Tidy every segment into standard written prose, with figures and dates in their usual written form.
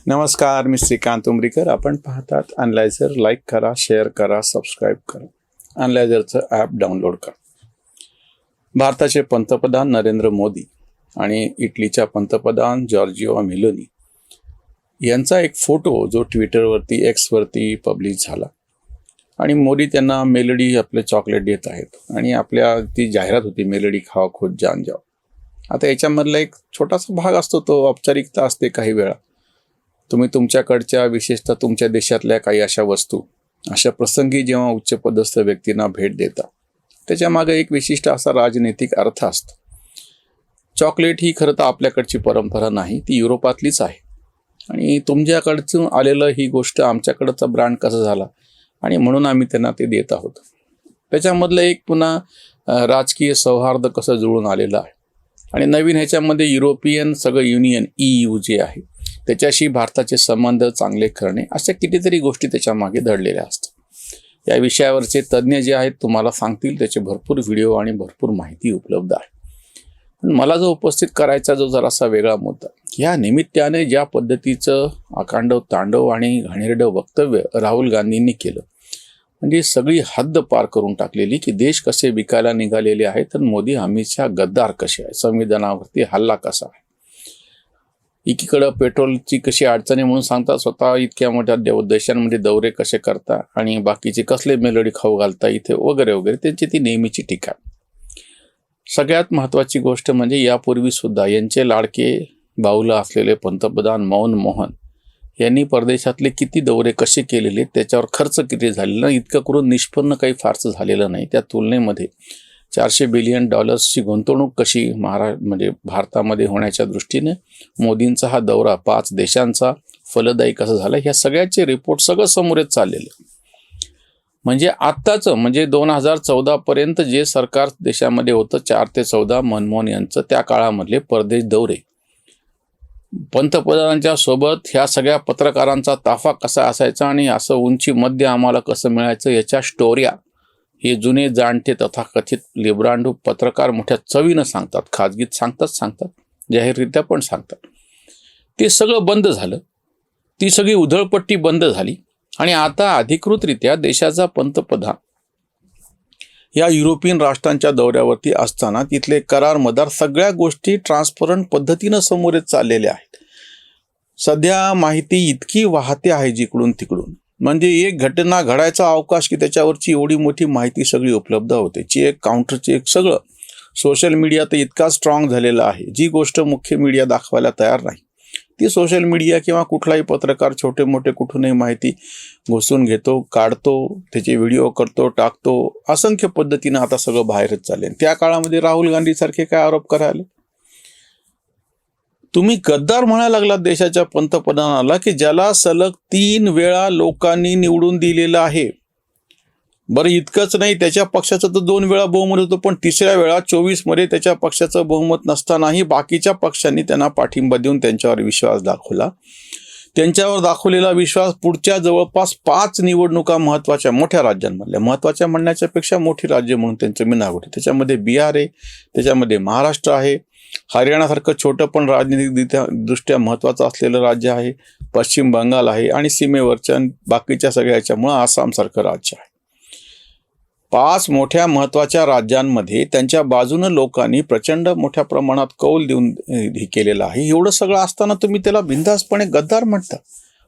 नमस्कार, मी श्रीकांत उमरीकर. आपण पाहतात अनलायझर. लाईक करा, शेअर करा, सबस्क्राईब करा. अनलायझरचं ॲप डाउनलोड करा. भारताचे पंतप्रधान नरेंद्र मोदी आणि इटलीच्या पंतप्रधान जॉर्जिओ मेलोनी यांचा एक फोटो जो ट्विटरवरती एक्सवरती पब्लिश झाला आणि मोदी त्यांना मेलडी आपले चॉकलेट देत आहेत आणि आपल्या ती जाहिरात होती, मेलडी खाओ खुद जान जाओ. आता याच्यामधला एक छोटासा भाग असतो, तो औपचारिकता असते. काही वेळा तुम्ही तुमच्याकडच्या, विशेषतः तुमच्या देशातल्या काही अशा वस्तू अशा प्रसंगी जेव्हा उच्चपदस्थ व्यक्तींना भेट देता, त्याच्यामागे एक विशिष्ट असा राजनैतिक अर्थ असतो. चॉकलेट ही खरं तर आपल्याकडची परंपरा नाही, ती युरोपातलीच आहे. आणि तुमच्याकडचं आलेलं ही गोष्ट आमच्याकडचा ब्रँड कसा झाला आणि म्हणून आम्ही त्यांना ते देत आहोत. त्याच्यामधलं एक पुन्हा राजकीय सौहार्द कसं जुळून आलेलं आहे. आणि नवीन ह्याच्यामध्ये युरोपियन सगळं युनियन EU जे आहे त्याच्याशी भारताचे संबंध चांगले करणे, अशा कितीतरी गोष्टी त्याच्या मागे दडलेल्या असतात. या विषयावरचे तज्ज्ञ जे आहेत तुम्हाला सांगतील, त्याचे भरपूर व्हिडिओ आणि भरपूर माहिती उपलब्ध आहे. पण मला जो उपस्थित करायचा जो जरासा वेगळा मुद्दा, या निमित्ताने ज्या पद्धतीचं आकांडव तांडव आणि घाणेरडं वक्तव्य राहुल गांधींनी केलं, म्हणजे सगळी हद्द पार करून टाकलेली, की देश कसे विकायला निघालेले आहेत तर मोदी अमित शहा गद्दार कसे आहे, संविधानावरती हल्ला कसा आहे, एकीकडं पेट्रोलची कशी अडचणी म्हणून सांगता, स्वतः इतक्या मोठ्या देशांमध्ये दौरे कसे करता आणि बाकीचे कसले मेलडी खाऊ घालता इथे वगैरे वगैरे, त्यांची ती नेहमीची टीका. सगळ्यात महत्त्वाची गोष्ट म्हणजे यापूर्वी सुद्धा यांचे लाडके बाहुलं असलेले पंतप्रधान मनमोहन यांनी परदेशातले किती दौरे कसे केलेले, त्याच्यावर खर्च किती झालेला, इतकं करून निष्पन्न काही फारसं झालेलं नाही. त्या तुलनेमध्ये $400 बिलियन गुंतवणूक कशी म्हणजे भारतामध्ये होण्याच्या दृष्टीने मोदींचा हा दौरा 5 देशांचा फलदायी कसा झाला, ह्या सगळ्याचे रिपोर्ट सगळं समोरच चाललेले. म्हणजे आत्ताचं म्हणजे 2014 पर्यंत जे सरकार देशामध्ये होतं 4 ते 14 मनमोहन यांचं, त्या काळामधले परदेश दौरे, पंतप्रधानांच्या सोबत ह्या सगळ्या पत्रकारांचा ताफा कसा असायचा आणि असं उंची मध्य आम्हाला कसं मिळायचं, याच्या स्टोऱ्या हे जुने जाणते तथाकथित लिब्रांडू पत्रकार मोठ्या चवीनं सांगतात. खाजगीत सांगतात, जाहीररित्या पण सांगतात. ते सगळं बंद झालं, ती सगळी उधळपट्टी बंद झाली आणि आता अधिकृतरित्या देशाचा पंतप्रधान या युरोपियन राष्ट्रांच्या दौऱ्यावरती असताना तिथले करार मदार सगळ्या गोष्टी ट्रान्सपरंट पद्धतीनं समोर चाललेल्या आहेत. सध्या माहिती इतकी वाहते आहे जिकडून तिकडून, म्हणजे एक घटना घडायचा अवकाश की त्याच्यावरची एवढी मोठी माहिती सगळी उपलब्ध होते. चेक, काउंटर चेक, सगळं. सोशल मीडिया तर इतका स्ट्रॉंग झालेला आहे, जी गोष्ट मुख्य मीडिया दाखवायला तयार नाही ती सोशल मीडिया किंवा कुठलाही पत्रकार छोटे मोठे कुठूनही माहिती घुसून घेतो, काढतो, त्याचे व्हिडिओ करतो, टाकतो. असंख्य पद्धतीनं आता सगळं बाहेरच चालेल. त्या काळामध्ये राहुल गांधी सारखे काय आरोप करायला, तुम्ही गद्दार म्हणायला लागलात देशाच्या पंतप्रधानाला, की ज्याला सलग 3 वेळा लोकांनी निवडून दिलेलं आहे. बरं, इतकंच नाही, त्याच्या पक्षाचं तर 2 वेळा बहुमत होतं, पण 3ऱ्या वेळा 24 मध्ये त्याच्या पक्षाचं बहुमत नसतानाही बाकीच्या पक्षांनी त्यांना पाठिंबा देऊन त्यांच्यावर विश्वास दाखवला. त्यांच्यावर दाखवलेला विश्वास पुढच्या जवळपास 5 निवडणुका महत्त्वाच्या मोठ्या राज्यांमधल्या, महत्त्वाच्या म्हणण्याच्या पेक्षा मोठी राज्य म्हणून त्यांचं मी नाव होते. त्याच्यामध्ये बिहार आहे, त्याच्यामध्ये महाराष्ट्र आहे, हरियाणासारखं छोटं पण राजनीतिकदृष्ट्या महत्त्वाचं असलेलं राज्य आहे, पश्चिम बंगाल आहे आणि सीमेवरच्या बाकीच्या सगळ्याच्यामुळं आसामसारखं राज्य आहे. 5 मोठ्या महत्त्वाच्या राज्यांमध्ये त्यांच्या बाजूनं लोकांनी प्रचंड मोठ्या प्रमाणात कौल देऊन हे केलेलं आहे. एवढं सगळं असताना तुम्ही त्याला बिनधास्तपणे गद्दार म्हणता.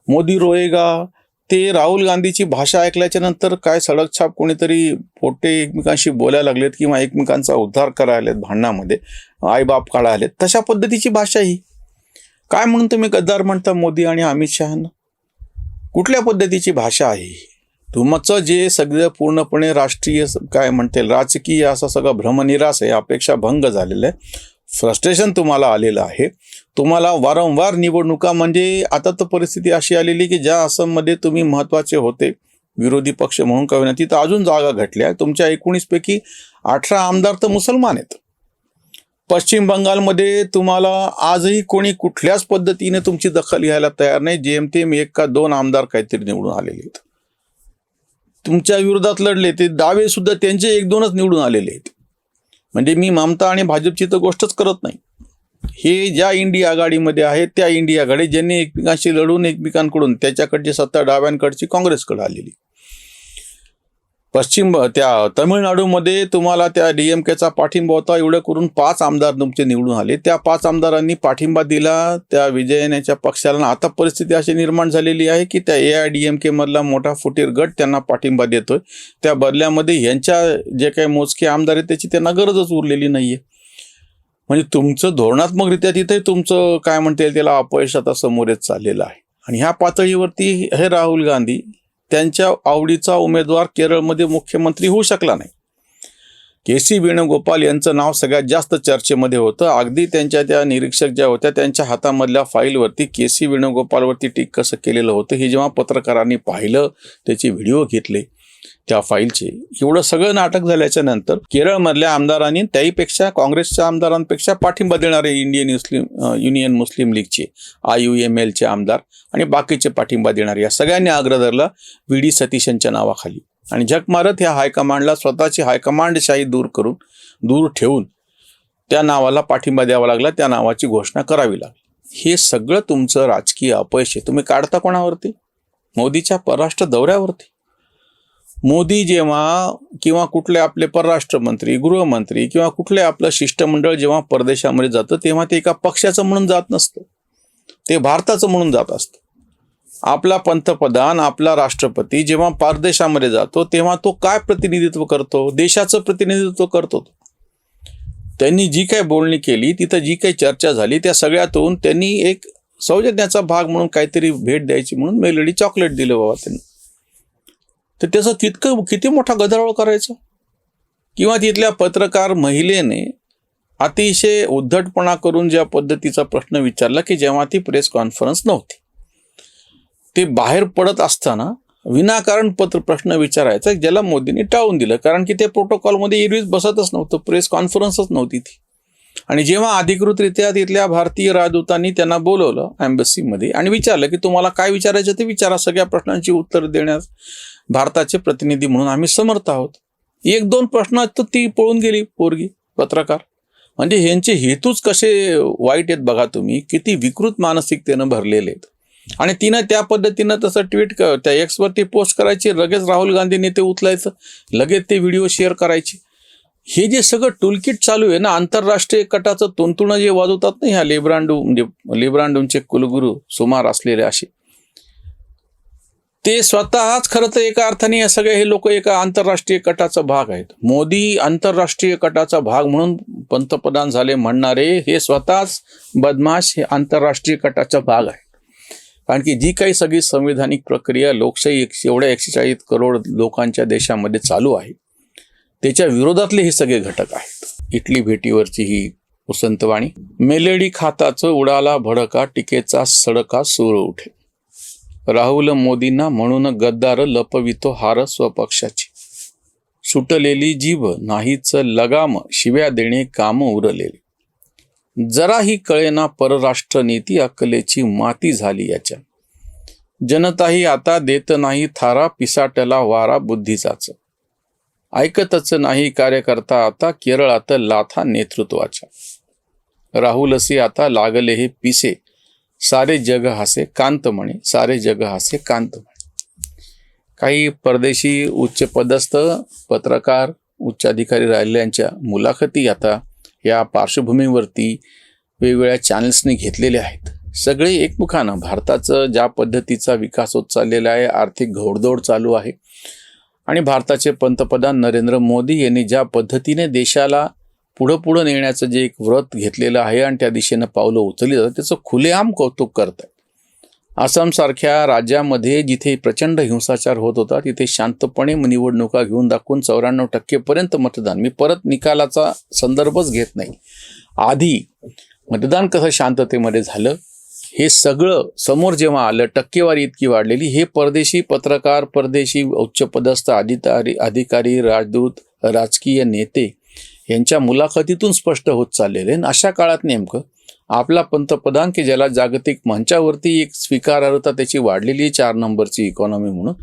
मोदी रोएगा, ते राहुल गांधीची भाषा ऐकल्याच्या नंतर काय सडकछाप कोणीतरी पोटे एकमेकांशी बोलायला लागलेत किंवा एकमेकांचा उद्धार करायला भांडणामध्ये आईबाप काढायला आलेत, तशा पद्धतीची भाषा ही काय म्हणून तुम्ही गद्दार म्हणता मोदी आणि अमित शहांना? कुठल्या पद्धतीची भाषा आहे? तुमचं जे सगळं पूर्णपणे राष्ट्रीय काय म्हणते राजकीय असा सगळा भ्रमनिरास आहे, अपेक्षा भंग झालेला आहे, फ्रस्ट्रेशन तुम्हाला आलेलं आहे. तुम्हाला वारंवार निवडणुका, म्हणजे आता तर परिस्थिती अशी आलेली की ज्या आसाममध्ये तुम्ही महत्त्वाचे होते विरोधी पक्ष म्हणून काही ना, तिथं अजून जागा घटल्या. तुमच्या 19 पैकी 18 आमदार तर मुसलमान आहेत. पश्चिम बंगालमध्ये तुम्हाला आजही कोणी कुठल्याच पद्धतीने तुमची दखल घ्यायला तयार नाही. जेमतेम 1 का 2 आमदार काहीतरी निवडून आलेले आहेत. तुमच्या विरोधात लढले ते दावे सुद्धा त्यांचे 1-2च निवडून आलेले आहेत. म्हणजे मी ममता आणि भाजपची तर गोष्टच करत नाही. हे ज्या इंडिया आघाडीमध्ये आहेत त्या इंडिया आघाडी ज्यांनी एकमेकांशी लढून एकमेकांकडून त्याच्याकडची सत्ता डाव्यांकडची काँग्रेसकडे आलेली. त्या तमिळनाडूमध्ये तुम्हाला त्या DMKचा पाठिंबा होता. एवढं करून 5 आमदार तुमचे निवडून आले. त्या 5 आमदारांनी पाठिंबा दिला त्या विजयनाच्या पक्षाला. आता परिस्थिती अशी निर्माण झालेली आहे की त्या AIADMK मधला मोठा फुटीर गट त्यांना पाठिंबा देतोय. त्या बदल्यामध्ये यांच्या जे काही मोजके आमदार आहेत त्याची त्यांना गरजच उरलेली नाहीये. म्हणजे तुमचं धोरणात्मकरित्या तिथे तुमचं काय म्हणता येईल त्याला अपयश आता समोरच चाललेलं आहे. आणि ह्या पातळीवरती हे राहुल गांधी त्यांच्या आवडीचा उमेदवार केरळमध्ये मुख्यमंत्री होऊ शकला नाही. KC वेणुगोपाल यांचं नाव सगळ्यात जास्त चर्चेमध्ये होतं. अगदी त्यांच्या त्या निरीक्षक ज्या होत्या त्यांच्या हातामधल्या फाईलवरती KC वेणुगोपालवरती टिक कसं केलेलं होतं हे जेव्हा पत्रकारांनी पाहिलं, त्याचे व्हिडिओ घेतले त्या फाईलचे, एवढं सगळं नाटक झाल्याच्या नंतर केरळमधल्या आमदारांनी त्याहीपेक्षा काँग्रेसच्या आमदारांपेक्षा पाठिंबा देणारे युनियन मुस्लिम लीगचे IUMLचे आमदार आणि बाकीचे पाठिंबा देणारे या सगळ्यांनी आग्रह धरला VD सतीशनच्या नावाखाली. आणि झक मारत ह्या हायकमांडला स्वतःची हायकमांडशाही दूर ठेवून त्या नावाला पाठिंबा द्यावा लागला, त्या नावाची घोषणा करावी लागली. हे सगळं तुमचं राजकीय अपयश आहे. तुम्ही काढता कोणावरती? मोदीच्या परराष्ट्र दौऱ्यावरती. मोदी जेव्हा किंवा कुठले आपले परराष्ट्र मंत्री, गृहमंत्री किंवा कुठले आपलं शिष्टमंडळ जेव्हा परदेशामध्ये जातं तेव्हा ते एका पक्षाचं म्हणून जात नसतं, ते भारताचं म्हणून जात असतं. आपला पंतप्रधान, आपला राष्ट्रपती जेव्हा परदेशामध्ये जातो तेव्हा तो काय प्रतिनिधित्व करतो? देशाचं प्रतिनिधित्व करतो. त्यांनी जी काही बोलणी केली, तिथं जी काही चर्चा झाली, त्या सगळ्यातून त्यांनी एक सौजन्याचा भाग म्हणून काहीतरी भेट द्यायची म्हणून मेलडी चॉकलेट दिलं बाबा त्यांनी. तर त्याचं किती मोठा गदारोळ करायचं? किंवा तिथल्या पत्रकार महिलेने अतिशय उद्धटपणा करून ज्या पद्धतीचा प्रश्न विचारला की जेव्हा ती प्रेस कॉन्फरन्स नव्हती, ते बाहेर पडत असताना विनाकारण प्रश्न विचारायचा, ज्याला मोदींनी टाळून दिलं. कारण की ते प्रोटोकॉलमध्ये एरवीच बसतच नव्हतं, प्रेस कॉन्फरन्सच नव्हती ती. आणि जेव्हा अधिकृतरित्या तिथल्या भारतीय राजदूतांनी त्यांना बोलवलं एम्बसीमध्ये आणि विचारलं की तुम्हाला काय विचारायचं ते विचारा, सगळ्या प्रश्नांची उत्तर देण्यास भारताचे प्रतिनिधी म्हणून आम्ही समर्थ आहोत. 1-2 प्रश्न तर ती पळून गेली पोरगी पत्रकार. म्हणजे ह्यांचे हेतूच कसे वाईट आहेत बघा तुम्ही, किती विकृत मानसिकतेनं भरलेले आहेत. आणि तिनं त्या पद्धतीनं तसं ट्विट त्या Xवरती पोस्ट करायची, लगेच राहुल गांधींनी ते उचलायचं, लगेच ते व्हिडिओ शेअर करायचे. हे जे सगळं टूलकिट चालू आहे ना, आंतरराष्ट्रीय कटाचं तुंतुणं जे वाजवतात ना ह्या लेब्रांडूनचे कुलगुरू सुमार असलेले असे, ते स्वतःच खरं तर एका अर्थाने सगळे हे लोक एका आंतरराष्ट्रीय कटाचा भाग आहेत. मोदी आंतरराष्ट्रीय कटाचा भाग म्हणून पंतप्रधान झाले म्हणणारे हे स्वतःच बदमाश हे आंतरराष्ट्रीय कटाचा भाग आहे. कारण की जी काही सगळी संविधानिक प्रक्रिया लोकशाही एवढ्या 140 करोड लोकांच्या देशामध्ये चालू आहे त्याच्या विरोधातले हे सगळे घटक आहेत. इटली भेटीवरची ही उसंतवाणी. मेलेडी खाताचं उडाला भडका, टीकेचा सडका सूर उठे. राहुल मोदींना म्हणून गद्दार लपवितो हार स्वपक्षाची. सुटलेली जीभ नाहीच लगाम, शिव्या देणे काम उरलेले. जराही कळेना परराष्ट्र नीती, अकलेची माती झाली याच्या. जनताही आता देत नाही थारा, पिसाटला वारा बुद्धीचाच. ऐकतच नाही कार्यकर्ता आता, केरळात लाथा नेतृत्वाच्या. राहुलसी आता लागले हे पिसे, सारे जग हासे कांत म्हणे, सारे जग हासे कांत म्हणे. काही परदेशी उच्च पदस्थ पत्रकार, उच्च अधिकारी राहिल्यांच्या मुलाखती आता या पार्श्वभूमीवरती वेगवेगळ्या चॅनल्सने घेतलेल्या आहेत. सगळे एकमुखानं भारताचं ज्या पद्धतीचा विकास होत चाललेला आहे, आर्थिक घोडदौड चालू आहे आणि भारताचे पंतप्रधान नरेंद्र मोदी यांनी ज्या पद्धतीने देशाला पुढं नेण्याचं जे एक व्रत घेतलेलं आहे आणि त्या दिशेनं पावलं उचलली जातात त्याचं खुलेआम कौतुक करतात. आसामसारख्या राज्यामध्ये जिथे प्रचंड हिंसाचार होत होता तिथे शांतपणे निवडणुका घेऊन दाखवून 94% मतदान. मी परत निकालाचा संदर्भच घेत नाही, आधी मतदान कसं शांततेमध्ये झालं हे सगळं समोर जेव्हा आलं, टक्केवारी इतकी वाढलेली, हे परदेशी पत्रकार, परदेशी उच्चपदस्थ अधिकारी, राजदूत, राजकीय नेते यांच्या मुलाखतीतून स्पष्ट होत चाललेले. अशा काळात नेमकं आपला पंतप्रधान की ज्याला जागतिक मंचावरती एक स्वीकारार्हता त्याची वाढलेली 4 नंबरची इकॉनॉमी म्हणून,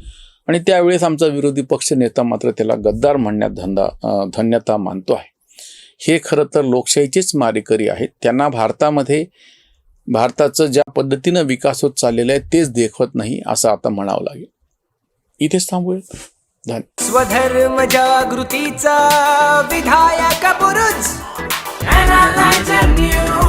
आणि त्यावेळेस आमचा विरोधी पक्ष नेता मात्र त्याला गद्दार म्हणण्यात धन्यता मानतो आहे. हे खरं तर लोकशाहीचेच मारेकरी आहेत. त्यांना भारताचं ज्या पद्धतीनं विकास होत चाललेला आहे तेच देखवत नाही असं आता म्हणावं लागेल. इथेच थांबूयात. धन्यवाद. स्वधर्म जागृतीचा विधायक बुरुज Analyzer News.